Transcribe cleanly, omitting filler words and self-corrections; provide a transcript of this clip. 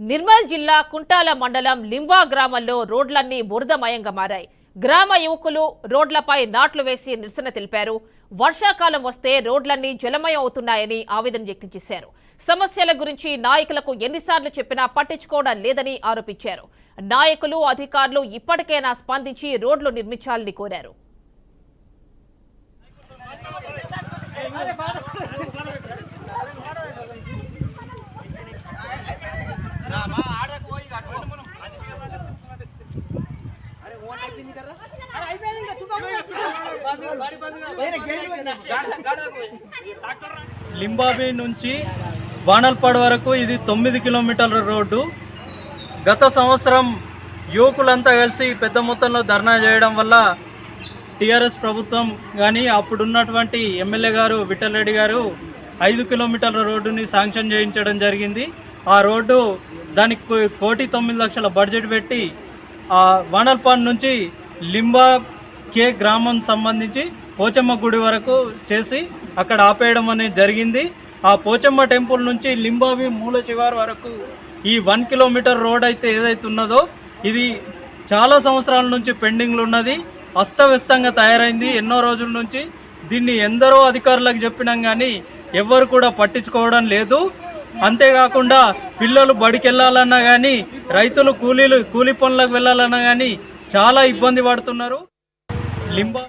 నిర్మల్ జిల్లా కుంటాల మండలం లింబా గ్రామంలో రోడ్లన్నీ బురదమయంగా మారాయి. గ్రామ యువకులు రోడ్లపై నాట్లు వేసి నిరసన తెలిపారు. వర్షాకాలం వస్తే రోడ్లన్నీ జలమయం అవుతున్నాయని ఆవేదన వ్యక్తం చేశారు. సమస్యల గురించి నాయకులకు ఎన్నిసార్లు చెప్పినా పట్టించుకోవడం లేదని ఆరోపించారు. నాయకులు అధికారులు ఇప్పటికైనా స్పందించి రోడ్లు నిర్మించాలని కోరారు. లింబాబీ నుంచి వానల్పాడు వరకు ఇది 9 కిలోమీటర్ల రోడ్డు. గత సంవత్సరం యువకులంతా కలిసి పెద్ద మొత్తంలో ధర్నా చేయడం వల్ల టీఆర్ఎస్ ప్రభుత్వం కానీ అప్పుడున్నటువంటి ఎమ్మెల్యే గారు విఠల్ రెడ్డి గారు 5 కిలోమీటర్ల రోడ్డుని శాంక్షన్ చేయించడం జరిగింది. ఆ రోడ్డు దానికి 1,09,00,000 బడ్జెట్ పెట్టి ఆ వానల్పాడు నుంచి లింబా కే గ్రామం సంబంధించి పోచమ్మ గుడి వరకు చేసి అక్కడ ఆపేయడం అనేది జరిగింది. ఆ పోచమ్మ టెంపుల్ నుంచి లింబావి మూల చివరి వరకు ఈ 1 కిలోమీటర్ రోడ్ అయితే ఏదైతే ఉన్నదో ఇది చాలా సంవత్సరాల నుంచి పెండింగ్లు ఉన్నది. అస్తవ్యస్తంగా తయారైంది. ఎన్నో రోజుల నుంచి దీన్ని ఎందరో అధికారులకు చెప్పినాం కానీ ఎవ్వరు కూడా పట్టించుకోవడం లేదు. అంతేకాకుండా పిల్లలు బడికి వెళ్ళాలన్నా కానీ రైతులు కూలీ పనులకు వెళ్ళాలన్నా కానీ చాలా ఇబ్బంది పడుతున్నారు. లింబా